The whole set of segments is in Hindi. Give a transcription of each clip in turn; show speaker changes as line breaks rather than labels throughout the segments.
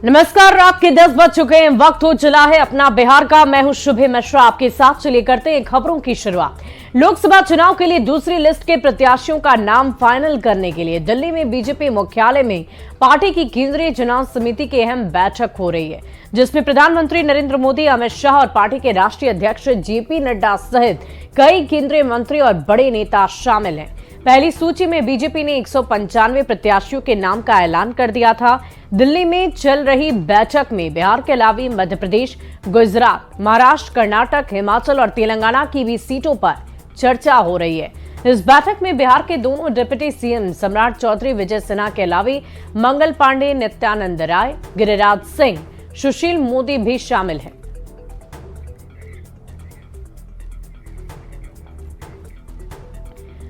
नमस्कार, रात के 10 बज चुके हैं। वक्त हो चला है अपना बिहार का। मैं हूं शुभे मिश्रा आपके साथ। चलिए करते हैं खबरों की शुरुआत। लोकसभा चुनाव के लिए दूसरी लिस्ट के प्रत्याशियों का नाम फाइनल करने के लिए दिल्ली में बीजेपी मुख्यालय में पार्टी की केंद्रीय चुनाव समिति की अहम बैठक हो रही है, जिसमें प्रधानमंत्री नरेंद्र मोदी, अमित शाह और पार्टी के राष्ट्रीय अध्यक्ष जेपी नड्डा सहित कई केंद्रीय मंत्री और बड़े नेता शामिल हैं। पहली सूची में बीजेपी ने 195 प्रत्याशियों के नाम का ऐलान कर दिया था। दिल्ली में चल रही बैठक में बिहार के अलावा मध्य प्रदेश, गुजरात, महाराष्ट्र, कर्नाटक, हिमाचल और तेलंगाना की भी सीटों पर चर्चा हो रही है। इस बैठक में बिहार के दोनों डिप्टी सीएम सम्राट चौधरी विजय सिन्हा के अलावा मंगल पांडे, नित्यानंद राय, गिरिराज सिंह, सुशील मोदी भी शामिल हैं।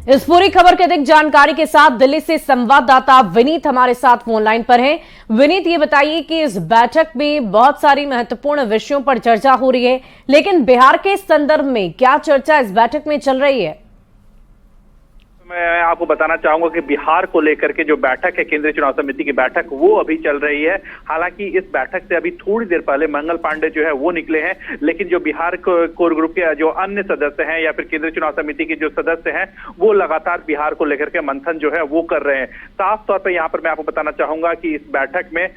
इस पूरी खबर की अधिक जानकारी के साथ दिल्ली से संवाददाता विनीत हमारे साथ फोन लाइन पर हैं। विनीत, ये बताइए कि इस बैठक में बहुत सारी महत्वपूर्ण विषयों पर चर्चा हो रही है, लेकिन बिहार के संदर्भ में क्या चर्चा इस बैठक में चल रही है?
मैं आपको बताना चाहूंगा कि बिहार को लेकर के जो बैठक है, केंद्रीय चुनाव समिति की बैठक, वो अभी चल रही है। हालांकि इस बैठक से अभी थोड़ी देर पहले मंगल पांडे जो है वो निकले हैं, लेकिन जो बिहार कोर ग्रुप के जो अन्य सदस्य हैं या फिर केंद्रीय चुनाव समिति के जो सदस्य हैं, वो लगातार बिहार को लेकर के मंथन जो है वो कर रहे हैं। साफ तौर पर यहाँ पर मैं आपको बताना चाहूंगा कि इस बैठक में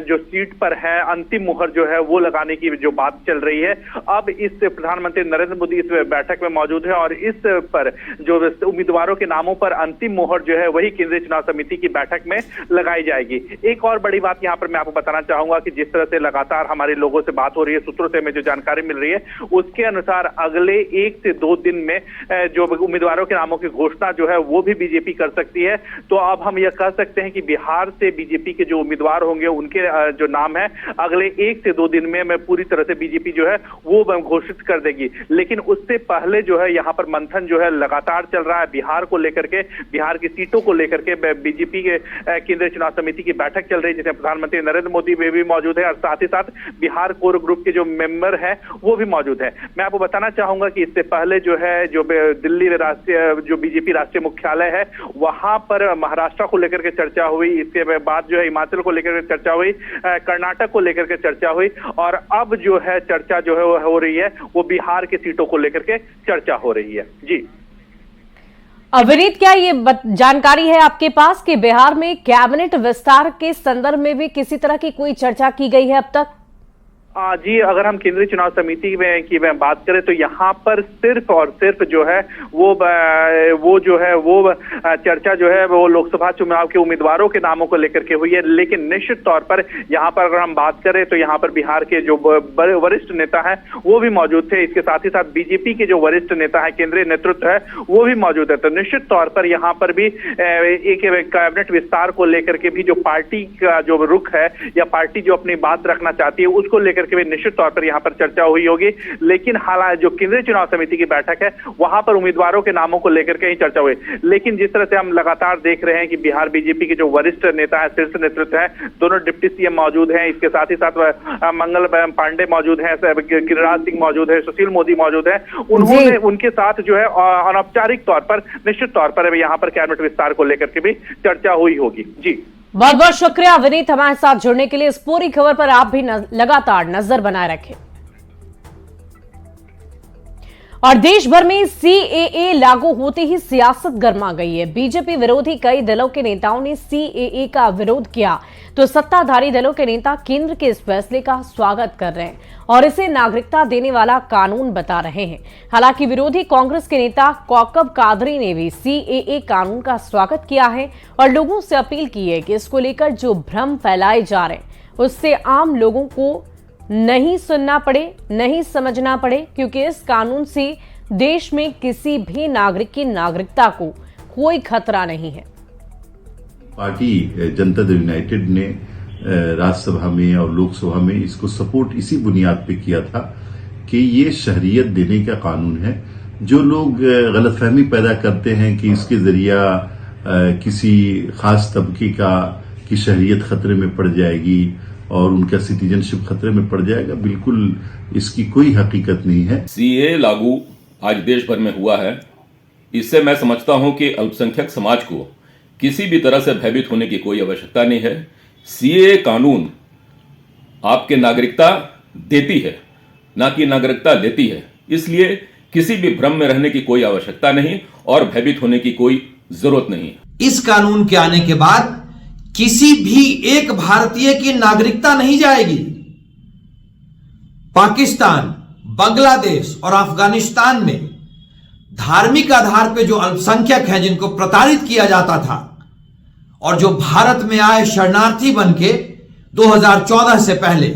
जो सीट पर है अंतिम मुहर जो है वो लगाने की जो बात चल रही है। अब इस प्रधानमंत्री नरेंद्र मोदी इस बैठक में मौजूद है और इस पर जो उम्मीदवारों के नामों पर अंतिम मोहर जो है वही केंद्रीय चुनाव समिति की बैठक में लगाई जाएगी। एक और बड़ी बात यहां पर मैं आपको बताना चाहूंगा कि जिस तरह से लगातार हमारे लोगों से बात हो रही है, सूत्रों से हमें जो जानकारी मिल रही है, उसके अनुसार अगले 1 से 2 दिन में जो उम्मीदवारों के नामों की घोषणा जो है वो भी बीजेपी कर सकती है। तो अब हम यह कह सकते हैं कि बिहार से बीजेपी के जो उम्मीदवार होंगे उनके जो नाम है अगले 1 से 2 दिन में पूरी तरह से बीजेपी जो है वो घोषित कर देगी। लेकिन उससे पहले जो है यहाँ पर मंथन जो है लगातार चल रहा है। बिहार को लेकर के, बिहार की सीटों को लेकर के बीजेपी के केंद्रीय चुनाव समिति की बैठक चल रही है, जिसमें प्रधानमंत्री नरेंद्र मोदी भी मौजूद है और साथ ही साथ बिहार कोर ग्रुप के जो मेंबर हैं वो भी मौजूद है। मैं आपको बताना चाहूंगा कि इससे पहले जो है जो दिल्ली राष्ट्रीय जो बीजेपी राष्ट्रीय मुख्यालय है वहां पर महाराष्ट्र को लेकर के चर्चा हुई। इसके बाद जो है हिमाचल को लेकर के चर्चा हुई, कर्नाटक को लेकर के चर्चा हुई और अब जो है चर्चा जो है हो रही है वो बिहार की सीटों को लेकर के चर्चा हो रही है। जी
विनीत, क्या ये जानकारी है आपके पास कि बिहार में कैबिनेट विस्तार के संदर्भ में भी किसी तरह की कोई चर्चा की गई है अब तक?
जी, अगर हम केंद्रीय चुनाव समिति में की बात करें तो यहाँ पर सिर्फ और सिर्फ जो है वो जो है वो चर्चा जो है वो लोकसभा चुनाव के उम्मीदवारों के नामों को लेकर के हुई है। लेकिन निश्चित तौर पर यहाँ पर अगर हम बात करें तो यहाँ पर बिहार के जो वरिष्ठ नेता हैं वो भी मौजूद थे। इसके साथ ही साथ बीजेपी के जो वरिष्ठ नेता है, केंद्रीय नेतृत्व है, वो भी मौजूद है। तो निश्चित तौर पर यहाँ पर भी एक कैबिनेट विस्तार को लेकर के भी जो पार्टी का जो रुख है या पार्टी जो अपनी बात रखना चाहती है उसको लेकर के भी निश्चित तौर पर यहां पर चर्चा हुई होगी। लेकिन हालांकि जो केंद्रीय चुनाव समिति की बैठक है वहां पर उम्मीदवारों के नामों को लेकर के ही चर्चा हुई। लेकिन जिस तरह से हम लगातार देख रहे हैं कि बिहार बीजेपी के जो वरिष्ठ नेता है, शीर्ष नेतृत्व है, दोनों डिप्टी सीएम मौजूद हैं। इसके साथ ही साथ मंगल पांडे मौजूद हैं, गिरिराज सिंह मौजूद है, सुशील मोदी मौजूद है। उन्होंने उनके साथ जो है अनौपचारिक तौर पर निश्चित तौर पर यहाँ पर कैबिनेट विस्तार को लेकर के भी चर्चा हुई होगी। जी
बहुत बहुत शुक्रिया विनीत हमारे साथ जुड़ने के लिए। इस पूरी खबर पर आप भी लगातार नजर बनाए रखें। और देश भर में सीएए लागू होते ही सियासत गर्मा गई है। बीजेपी विरोधी कई दलों के नेताओं ने सीएए का विरोध किया तो सत्ताधारी दलों के नेता केंद्र के इस फैसले का स्वागत कर रहे हैं और इसे नागरिकता देने वाला कानून बता रहे हैं। हालांकि विरोधी कांग्रेस के नेता कौकब कादरी ने भी सीएए कानून का स्वागत किया है और लोगों से अपील की है कि इसको लेकर जो भ्रम फैलाए जा रहे हैं उससे आम लोगों को नहीं सुनना पड़े, नहीं समझना पड़े, क्योंकि इस कानून से देश में किसी भी नागरिक की नागरिकता को कोई खतरा नहीं है।
पार्टी जनता दल यूनाइटेड ने राज्यसभा में और लोकसभा में इसको सपोर्ट इसी बुनियाद पे किया था कि ये शहरियत देने का कानून है। जो लोग गलतफहमी पैदा करते हैं कि इसके जरिया किसी खास तबके की शहरियत खतरे में पड़ जाएगी और उनका सिटीजनशिप खतरे में पड़ जाएगा, बिल्कुल इसकी कोई हकीकत नहीं है।
सीए लागू आज देश भर में हुआ है। इससे मैं समझता हूं कि अल्पसंख्यक समाज को किसी भी तरह से भयभीत होने की कोई आवश्यकता नहीं है। सीए कानून आपके नागरिकता देती है, ना कि नागरिकता लेती है। इसलिए किसी भी भ्रम में रहने की कोई आवश्यकता नहीं और भयभीत होने की कोई जरूरत नहीं।
इस कानून के आने के बाद किसी भी एक भारतीय की नागरिकता नहीं जाएगी। पाकिस्तान, बांग्लादेश और अफगानिस्तान में धार्मिक आधार पर जो अल्पसंख्यक हैं, जिनको प्रताड़ित किया जाता था और जो भारत में आए शरणार्थी बनके 2014 से पहले,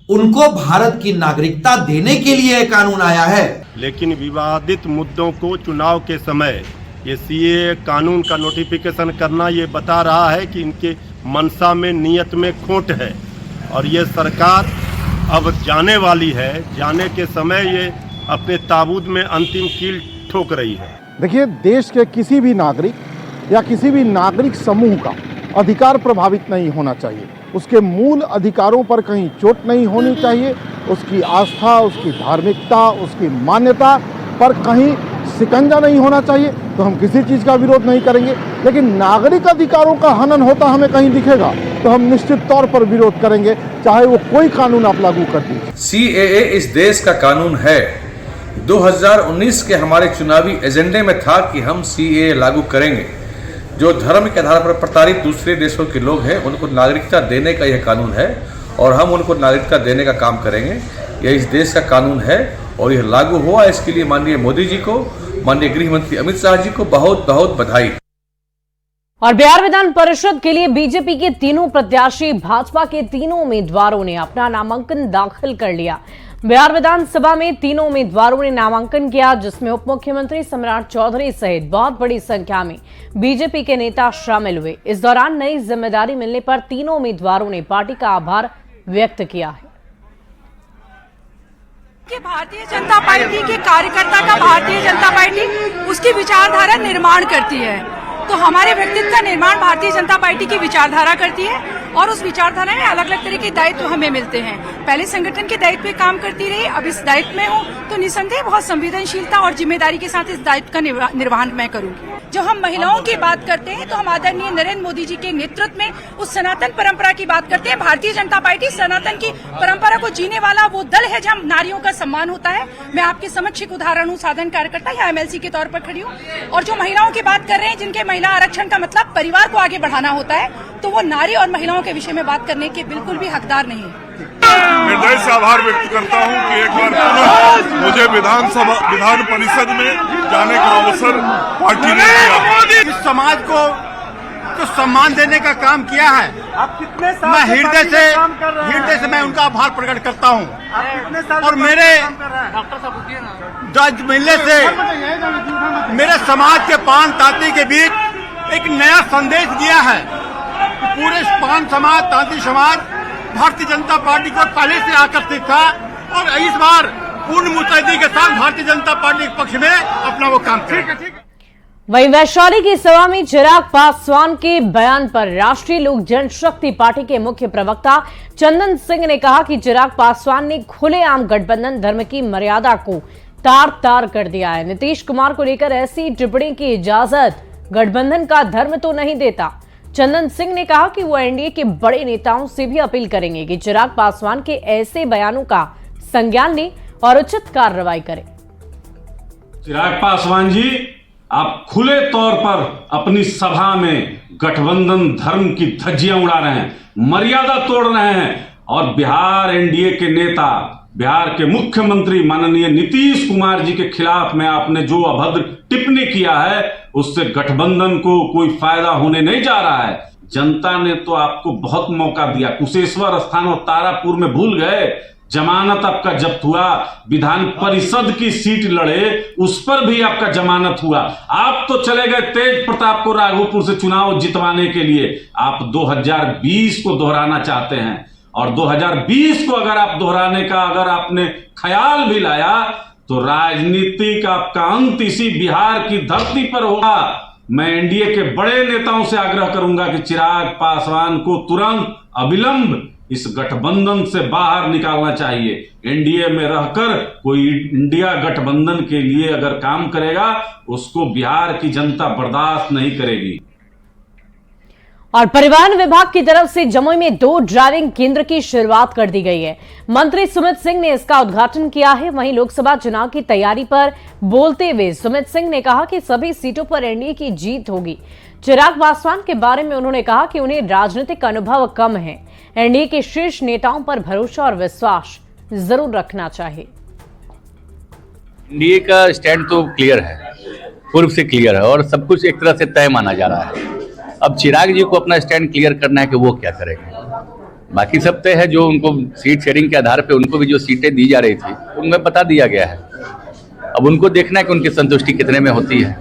उनको भारत की नागरिकता देने के लिए यह कानून आया है।
लेकिन विवादित मुद्दों को चुनाव के समय ये सीए कानून का नोटिफिकेशन करना ये बता रहा है कि इनके मनसा में, नियत में खोट है और ये सरकार अब जाने वाली है। जाने के समय ये अपने ताबूत में अंतिम कील ठोक रही है।
देखिए, देश के किसी भी नागरिक या किसी भी नागरिक समूह का अधिकार प्रभावित नहीं होना चाहिए। उसके मूल अधिकारों पर कहीं चोट नहीं होनी चाहिए। उसकी आस्था, उसकी धार्मिकता, उसकी मान्यता पर कहीं शिकंजा नहीं होना चाहिए। तो हम किसी चीज़ का विरोध नहीं करेंगे, लेकिन नागरिक अधिकारों का हनन होता हमें कहीं दिखेगा तो हम निश्चित तौर पर विरोध करेंगे, चाहे वो कोई कानून आप लागू कर दीजिए।
सीएए इस देश का कानून है। 2019 के हमारे चुनावी एजेंडे में था कि हम सीएए लागू करेंगे। जो धर्म के आधार पर प्रताड़ित दूसरे देशों के लोग हैं, उनको नागरिकता देने का यह कानून है और हम उनको नागरिकता देने का काम करेंगे। यह इस देश का कानून है और यह लागू हुआ। इसके लिए माननीय मोदी जी को, माननीय गृह मंत्री अमित शाह जी को बहुत बहुत बधाई।
और बिहार विधान परिषद के लिए बीजेपी के तीनों प्रत्याशी, भाजपा के तीनों उम्मीदवारों ने अपना नामांकन दाखिल कर लिया। बिहार विधानसभा में तीनों उम्मीदवारों ने नामांकन किया, जिसमें उप मुख्यमंत्री सम्राट चौधरी सहित बहुत बड़ी संख्या में बीजेपी के नेता शामिल हुए। इस दौरान नई जिम्मेदारी मिलने पर तीनों उम्मीदवारों ने पार्टी का आभार व्यक्त किया है।
कि भारतीय जनता पार्टी के कार्यकर्ता का भारतीय जनता पार्टी उसकी विचारधारा निर्माण करती है, तो हमारे व्यक्तित्व का निर्माण भारतीय जनता पार्टी की विचारधारा करती है और उस विचारधारा में अलग अलग तरह के दायित्व हमें मिलते हैं। पहले संगठन के दायित्व पे काम करती रही, अब इस दायित्व में हूँ, तो निसंदेह बहुत संवेदनशीलता और जिम्मेदारी के साथ इस दायित्व का निर्वहन मैं करूंगी। जब हम महिलाओं की बात करते हैं तो हम आदरणीय नरेंद्र मोदी जी के नेतृत्व में उस सनातन परंपरा की बात करते हैं। भारतीय जनता पार्टी सनातन की परंपरा को जीने वाला वो दल है जहाँ नारियों का सम्मान होता है। मैं आपके समक्ष एक उदाहरण हूँ, साधारण कार्यकर्ता या एमएलसी के तौर पर खड़ी हूँ। और जो महिलाओं की बात कर रहे हैं, जिनके महिला आरक्षण का मतलब परिवार को आगे बढ़ाना होता है, तो वो नारी और महिलाओं के विषय में बात करने के बिल्कुल भी हकदार नहीं है।
हृदय से आभार व्यक्त करता हूं कि एक बार पुनः मुझे विधान परिषद में जाने का अवसर पार्टी ने दिया।
इस समाज को तो सम्मान देने का काम किया है।
आप कितने साल
मैं हृदय से मैं उनका आभार प्रकट करता हूं। और मेरे जज मिलने से मेरे समाज के पान तांती के बीच एक नया संदेश दिया है। पूरे पान समाज, तांती समाज भारतीय जनता पार्टी को पहले से आकर्षित था और इस बार पूर्ण मुस्तैदी के साथ भारतीय जनता पार्टी के पक्ष में अपना वो काम करेगा।
वहीं वैशाली की सभा में चिराग पासवान के बयान पर राष्ट्रीय लोक जनशक्ति पार्टी के मुख्य प्रवक्ता चंदन सिंह ने कहा कि चिराग पासवान ने खुलेआम गठबंधन धर्म की मर्यादा को तार तार कर दिया है। नीतीश कुमार को लेकर ऐसी टिप्पणी की इजाजत गठबंधन का धर्म तो नहीं देता। चंदन सिंह ने कहा कि वो एनडीए के बड़े नेताओं से भी अपील करेंगे कि चिराग पासवान के ऐसे बयानों का संज्ञान लें और उचित कार्रवाई करें।
चिराग पासवान जी, आप खुले तौर पर अपनी सभा में गठबंधन धर्म की धज्जियां उड़ा रहे हैं, मर्यादा तोड़ रहे हैं और बिहार एनडीए के नेता, बिहार के मुख्यमंत्री माननीय नीतीश कुमार जी के खिलाफ में आपने जो अभद्र टिप्पणी किया है, उससे गठबंधन को कोई फायदा होने नहीं जा रहा है। जनता ने तो आपको बहुत मौका दिया। कुशेश्वर स्थान और तारापुर में भूल गए, जमानत आपका जब्त हुआ। विधान परिषद की सीट लड़े, उस पर भी आपका जमानत हुआ। आप तो चले गए तेज प्रताप को राघोपुर से चुनाव जितवाने के लिए। आप 2020 को दोहराना चाहते हैं और 2020 को अगर आप दोहराने का अगर आपने ख्याल भी लाया तो राजनीति का आपका अंत इसी बिहार की धरती पर होगा। मैं एनडीए के बड़े नेताओं से आग्रह करूंगा कि चिराग पासवान को तुरंत अविलंब इस गठबंधन से बाहर निकालना चाहिए। एनडीए में रहकर कोई इंडिया गठबंधन के लिए अगर काम करेगा, उसको बिहार की जनता बर्दाश्त नहीं करेगी।
और परिवहन विभाग की तरफ से जमुई में 2 ड्राइविंग केंद्र की शुरुआत कर दी गई है। मंत्री सुमित सिंह ने इसका उद्घाटन किया है। वहीं लोकसभा चुनाव की तैयारी पर बोलते हुए सुमित सिंह ने कहा कि सभी सीटों पर एनडीए की जीत होगी। चिराग पासवान के बारे में उन्होंने कहा कि उन्हें राजनीतिक अनुभव कम है, एनडीए के शीर्ष नेताओं पर भरोसा और विश्वास जरूर रखना चाहिए।
एनडीए का स्टैंड तो क्लियर है, पूर्व से क्लियर है और सब कुछ एक तरह से तय माना जा रहा है। अब चिराग जी को अपना स्टैंड क्लियर करना है कि वो क्या करेंगे। बाकी सब तय है, जो उनको सीट शेयरिंग के आधार पे उनको भी जो सीटें दी जा रही थी उनमें बता दिया गया है। अब उनको देखना है कि उनकी संतुष्टि कितने में होती है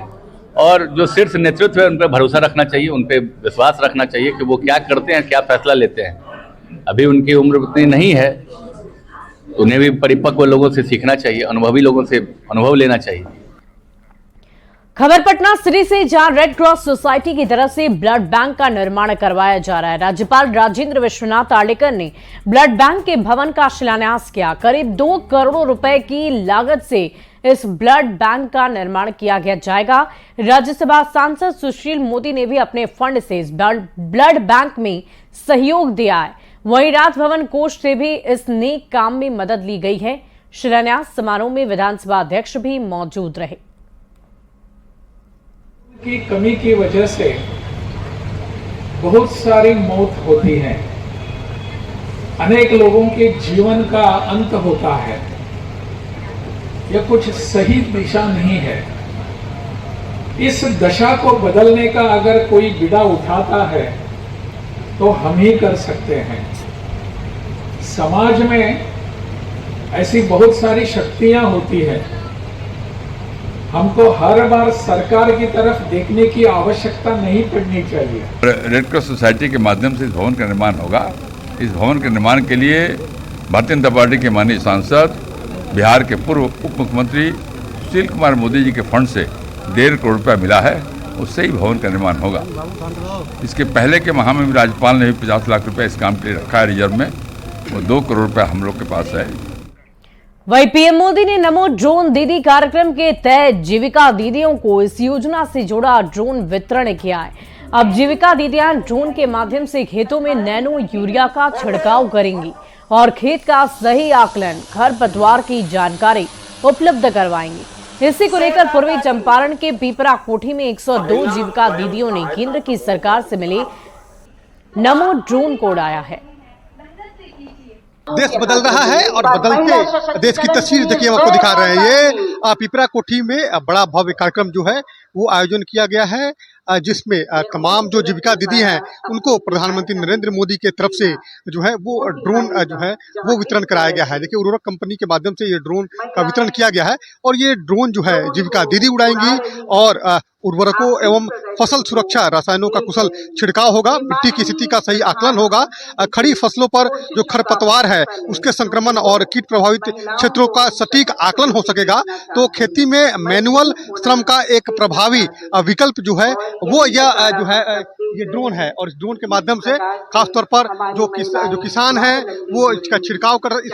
और जो शीर्ष नेतृत्व है उन पर भरोसा रखना चाहिए, उन पर विश्वास रखना चाहिए कि वो क्या करते हैं, क्या फैसला लेते हैं। अभी उनकी उम्र उतनी नहीं है, उन्हें भी परिपक्व लोगों से सीखना चाहिए, अनुभवी लोगों से अनुभव लेना चाहिए।
खबर पटना सिटी से, जहां रेड क्रॉस सोसाइटी की तरफ से ब्लड बैंक का निर्माण करवाया जा रहा है। राज्यपाल राजेंद्र विश्वनाथ आर्लेकर ने ब्लड बैंक के भवन का शिलान्यास किया। करीब 2 करोड़ रुपए की लागत से इस ब्लड बैंक का निर्माण किया गया जाएगा। राज्यसभा सांसद सुशील मोदी ने भी अपने फंड से इस ब्लड बैंक में सहयोग दिया है। वहीं राजभवन कोष से भी इस नेक काम में मदद ली गई है। शिलान्यास समारोह में विधानसभा अध्यक्ष भी मौजूद रहे।
की कमी की वजह से बहुत सारी मौत होती है, अनेक लोगों के जीवन का अंत होता है। यह कुछ सही दिशा नहीं है। इस दशा को बदलने का अगर कोई बीड़ा उठाता है तो हम ही कर सकते हैं। समाज में ऐसी बहुत सारी शक्तियां होती है, हमको हर बार सरकार की तरफ देखने की आवश्यकता नहीं पड़नी चाहिए।
रेड क्रॉस सोसाइटी के माध्यम से इस भवन का निर्माण होगा। इस भवन के निर्माण के लिए भारतीय जनता पार्टी के माननीय सांसद, बिहार के पूर्व उप मुख्यमंत्री सुशील कुमार मोदी जी के फंड से 1.5 करोड़ रुपया मिला है, उससे ही भवन का निर्माण होगा। इसके पहले के माह में भी राज्यपाल ने भी 50 लाख रुपया इस काम के लिए रखा है रिजर्व में, वो 2 करोड़ रुपया हम लोग के पास है।
वहीं पीएम मोदी ने नमो ड्रोन दीदी कार्यक्रम के तहत जीविका दीदियों को इस योजना से जुड़ा ड्रोन वितरण किया है। अब जीविका दीदियां ड्रोन के माध्यम से खेतों में नैनो यूरिया का छिड़काव करेंगी और खेत का सही आकलन, खरपतवार की जानकारी उपलब्ध करवाएंगी। इसी को लेकर पूर्वी चंपारण के पीपरा कोठी में 102 जीविका दीदियों ने केंद्र की सरकार से मिले नमो ड्रोन को उड़ाया है।
देश बदल रहा है और बदलते देश की तस्वीर देखिए हम आपको दिखा रहे हैं। ये पीपरा कोठी में बड़ा भव्य कार्यक्रम जो है वो आयोजन किया गया है, जिसमें तमाम जो जीविका दीदी हैं उनको प्रधानमंत्री नरेंद्र मोदी के तरफ से जो है वो ड्रोन जो है वो वितरण कराया गया है। देखिए उर्वरक कंपनी के माध्यम से ये ड्रोन का वितरण किया गया है और ये ड्रोन जो है जीविका दीदी उड़ाएंगी और उर्वरकों एवं फसल सुरक्षा रसायनों का कुशल छिड़काव होगा, मिट्टी की स्थिति का सही आकलन होगा, खड़ी फसलों पर जो खरपतवार है उसके संक्रमण और कीट प्रभावित क्षेत्रों का सटीक आकलन हो सकेगा। तो खेती में मैनुअल श्रम का एक प्रभावी विकल्प जो है वो यह जो है ये ड्रोन है और इस ड्रोन के माध्यम से खासतौर पर जो किसान हैं वो इससे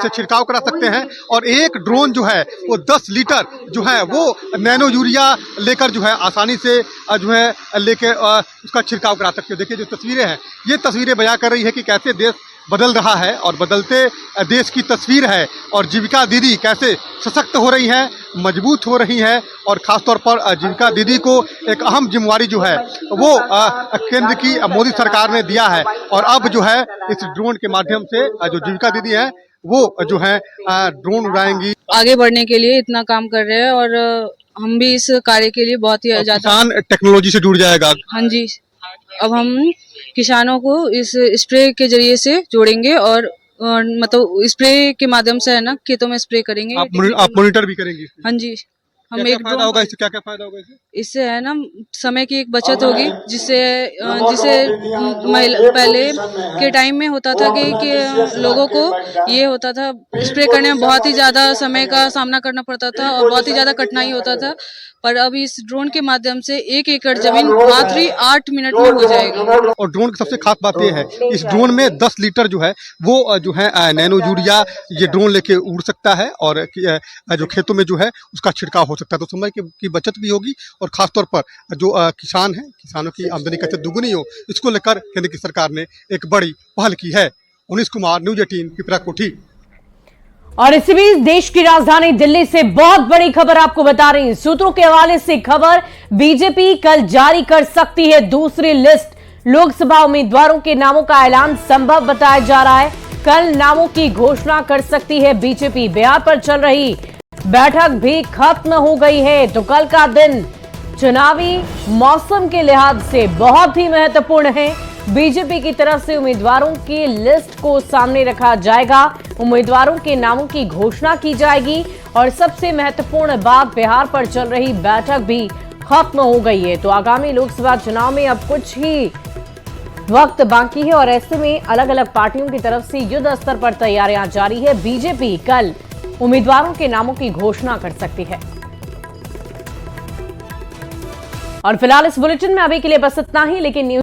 छिड़काव करा सकते हैं और एक ड्रोन जो है वो 10 लीटर जो है वो नैनो यूरिया लेकर जो है आसानी से जो है लेके उसका छिड़काव करा सकते हो। देखिए जो तस्वीरें हैं ये तस्वीरें बयां कर रही है कि कैसे देश बदल रहा है और बदलते देश की तस्वीर है और जीविका दीदी कैसे सशक्त हो रही है, मजबूत हो रही है और खासतौर पर जीविका दीदी को एक अहम जिम्मेवारी जो है वो केंद्र की मोदी सरकार ने दिया है और अब जो है इस ड्रोन के माध्यम से जो जीविका दीदी है वो जो है ड्रोन उड़ाएंगी।
आगे बढ़ने के लिए इतना काम कर रहे हैं और हम भी इस कार्य के लिए बहुत ही ज्यादा
किसान टेक्नोलॉजी से जुड़ जाएगा।
हाँ जी, अब हम किसानों को इस स्प्रे के जरिए से जोड़ेंगे और मतलब स्प्रे के माध्यम से है ना खेतों में स्प्रे करेंगे।
आप मॉनिटर भी करेंगे?
हाँ जी, हम
क्या फायदा होगा इससे? क्या फायदा होगा
इससे है ना समय की एक बचत होगी, जिससे पहले के टाइम में होता था कि लोगों को ये होता था स्प्रे करने में बहुत ही ज्यादा समय का सामना करना पड़ता था और बहुत ही ज्यादा कठिनाई होता था, पर अब इस ड्रोन के माध्यम से 1 एकड़ जमीन मात्र 8 मिनट में हो जाएगी।
और ड्रोन की सबसे खास बात यह है इस ड्रोन में 10 लीटर जो है वो जो है नैनो यूरिया ये ड्रोन लेके उड़ सकता है और जो खेतों में जो है उसका छिड़काव हो सकता है। तो समय की बचत भी होगी और खासतौर पर जो किसान हैं, किसानों की आमदनी कैसे दुगुनी हो, इसको लेकर केंद्र की सरकार ने एक बड़ी पहल की है। उनीस कुमार, न्यूज 18, पिपरा कोठी।
और इसी बीच देश की राजधानी दिल्ली से बहुत बड़ी खबर आपको बता रही हूं। सूत्रों के हवाले से खबर, बीजेपी कल जारी कर सकती है दूसरी लिस्ट। लोकसभा उम्मीदवारों के नामों का ऐलान संभव बताया जा रहा है। कल नामों की घोषणा कर सकती है बीजेपी। बिहार पर चल रही बैठक भी खत्म हो गई है, तो कल का दिन चुनावी मौसम के लिहाज से बहुत ही महत्वपूर्ण है। बीजेपी की तरफ से उम्मीदवारों की लिस्ट को सामने रखा जाएगा, उम्मीदवारों के नामों की घोषणा की जाएगी और सबसे महत्वपूर्ण बात, बिहार पर चल रही बैठक भी खत्म हो गई है। तो आगामी लोकसभा चुनाव में अब कुछ ही वक्त बाकी है और ऐसे में अलग अलग पार्टियों की तरफ से युद्ध स्तर पर तैयारियां जारी है। बीजेपी कल उम्मीदवारों के नामों की घोषणा कर सकती है। और फिलहाल इस बुलेटिन में अभी के लिए बस इतना ही, लेकिन न्यूज